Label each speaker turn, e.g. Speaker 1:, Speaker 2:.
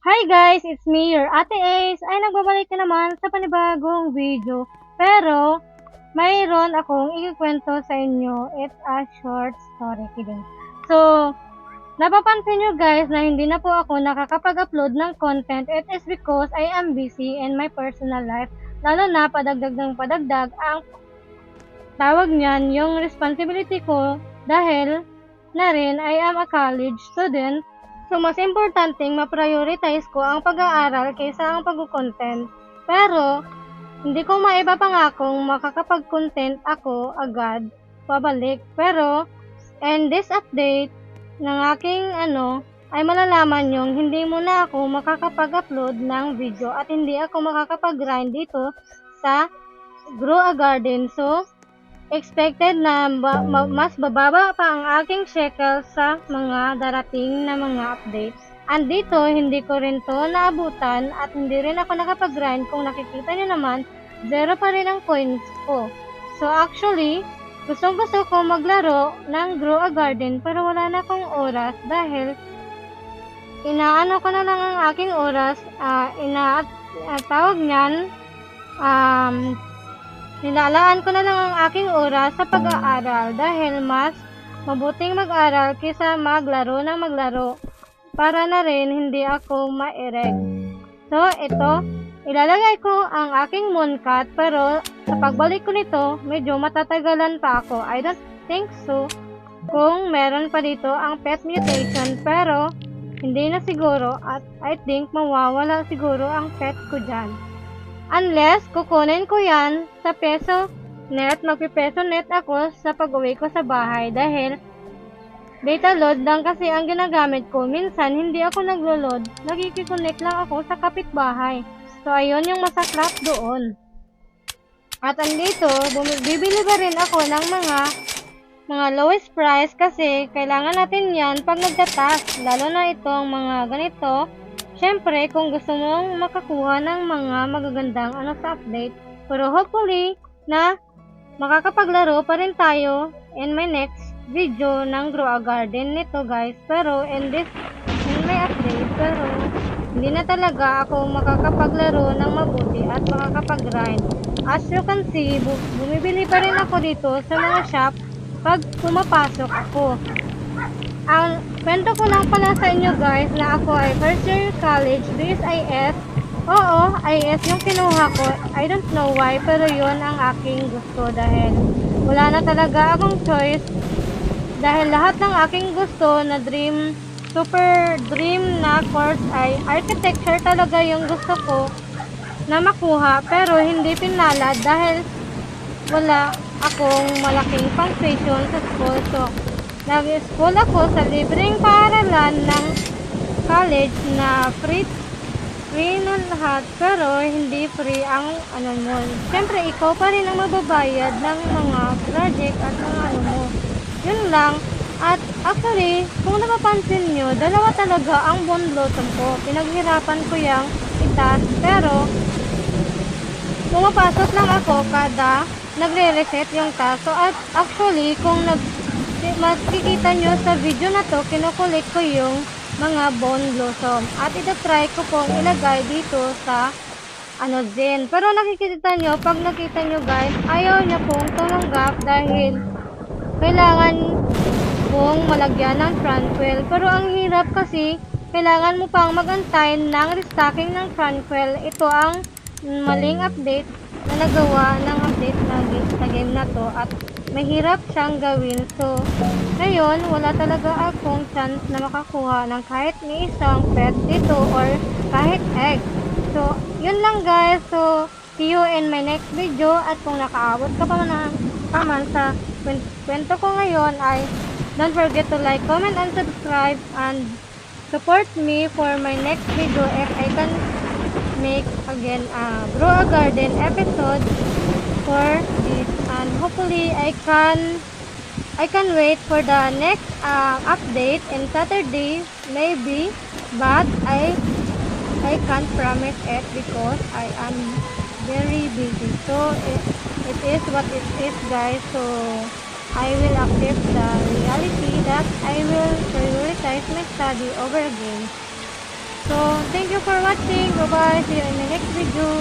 Speaker 1: Hi guys, it's me, your Ate Ace, ay nagbabalik na naman sa panibagong video. Pero, mayroon akong ikikwento sa inyo. It's a short story, kidding. So, napapansin nyo guys na hindi na po ako nakakapag-upload ng content. It is because I am busy in my personal life. Lalo na padagdag ng padagdag ang tawag niyan yung responsibility ko dahil na rin I am a college student. So, mas importanteng ma-prioritize ko ang pag-aaral kaysa ang pag-content. Pero, hindi ko maipapangakong makakapag-content ako agad pabalik. Pero, and this update ng aking ay malalaman yung hindi muna ako makakapag-upload ng video at hindi ako makakapag-grind dito sa Grow a Garden. So, expected na mas bababa pa ang aking shekel sa mga darating na mga updates. Andito, hindi ko rin to naabutan at hindi rin ako nakapag-grind. Kung nakikita nyo naman, zero pa rin ang coins ko. So actually, gustong-gusto ko maglaro ng Grow a Garden pero wala na akong oras dahil inaano ko na lang ang aking oras, tawag niyan, nilalaan ko na lang ang aking oras sa pag-aaral dahil mas mabuting mag-aral kaysa maglaro ng maglaro para na rin hindi ako ma-erect. So, ito, ilalagay ko ang aking mooncat pero sa pagbalik ko nito, medyo matatagalan pa ako. I don't think so kung meron pa dito ang pet mutation pero hindi na siguro at I think mawawala siguro ang pet ko dyan. Unless, kukunin ko yan sa peso net, magpipeso net ako sa pag-uwi ko sa bahay dahil data load lang kasi ang ginagamit ko. Minsan, hindi ako naglo-load. Nagkikiconnect lang ako sa kapitbahay. So, ayun yung masaklap doon. At andito, bibili ba rin ako ng mga lowest price kasi kailangan natin yan pag nagtatas. Lalo na itong mga ganito. Siyempre, kung gusto mong makakuha ng mga magagandang sa update, pero hopefully na makakapaglaro pa rin tayo in my next video ng Grow a Garden nito guys. Pero in my update, pero hindi na talaga ako makakapaglaro ng mabuti at makakapag-grind. As you can see, bumibili pa rin ako dito sa mga shop pag pumapasok ako. Ang kwento ko lang pala sa inyo guys na ako ay first year college, BSIS. Oo, IS yung kinuha ko. I don't know why, pero yun ang aking gusto dahil wala na talaga akong choice. Dahil lahat ng aking gusto na super dream na course ay architecture talaga yung gusto ko na makuha. Pero hindi pinalad dahil wala akong malaking punctuation sa school. So, nag-school ako sa libreng paaralan ng college na free nun lahat pero hindi free ang mo. Siyempre, ikaw pa rin ang mababayad ng mga project at mga mo. Yun lang. At actually, kung napapansin nyo, dalawa talaga ang bondlotom ko. Pinaghirapan ko yung itas pero pumapasok lang ako kada nagre-reset yung task. So, actually, kung makikita nyo sa video na to, kinukulit ko yung mga bone blossom. At ito-try ko pong ilagay dito sa Zen. Pero nakikita nyo, pag nakita nyo guys, ayaw niya pong tumanggap dahil kailangan pong malagyan ng Frankwell. Pero ang hirap kasi, kailangan mo pang magantay ng restocking ng Frankwell. Ito ang maling update na nagawa ng update na game na to at mahirap siyang gawin. So, ngayon, wala talaga akong chance na makakuha ng kahit ni isang pet dito or kahit egg. So, yun lang guys. So, see you in my next video. At kung nakaabot ka pa man sa kwento ko ngayon ay don't forget to like, comment, and subscribe and support me for my next video if I can make again a Grow a Garden episode for this, and hopefully I can wait for the next update in Saturday maybe, but I can't promise it because I am very busy. So it is what it is guys. So I will accept the reality that I will prioritize my study over again. So, thank you for watching. Bye-bye. See you in the next video.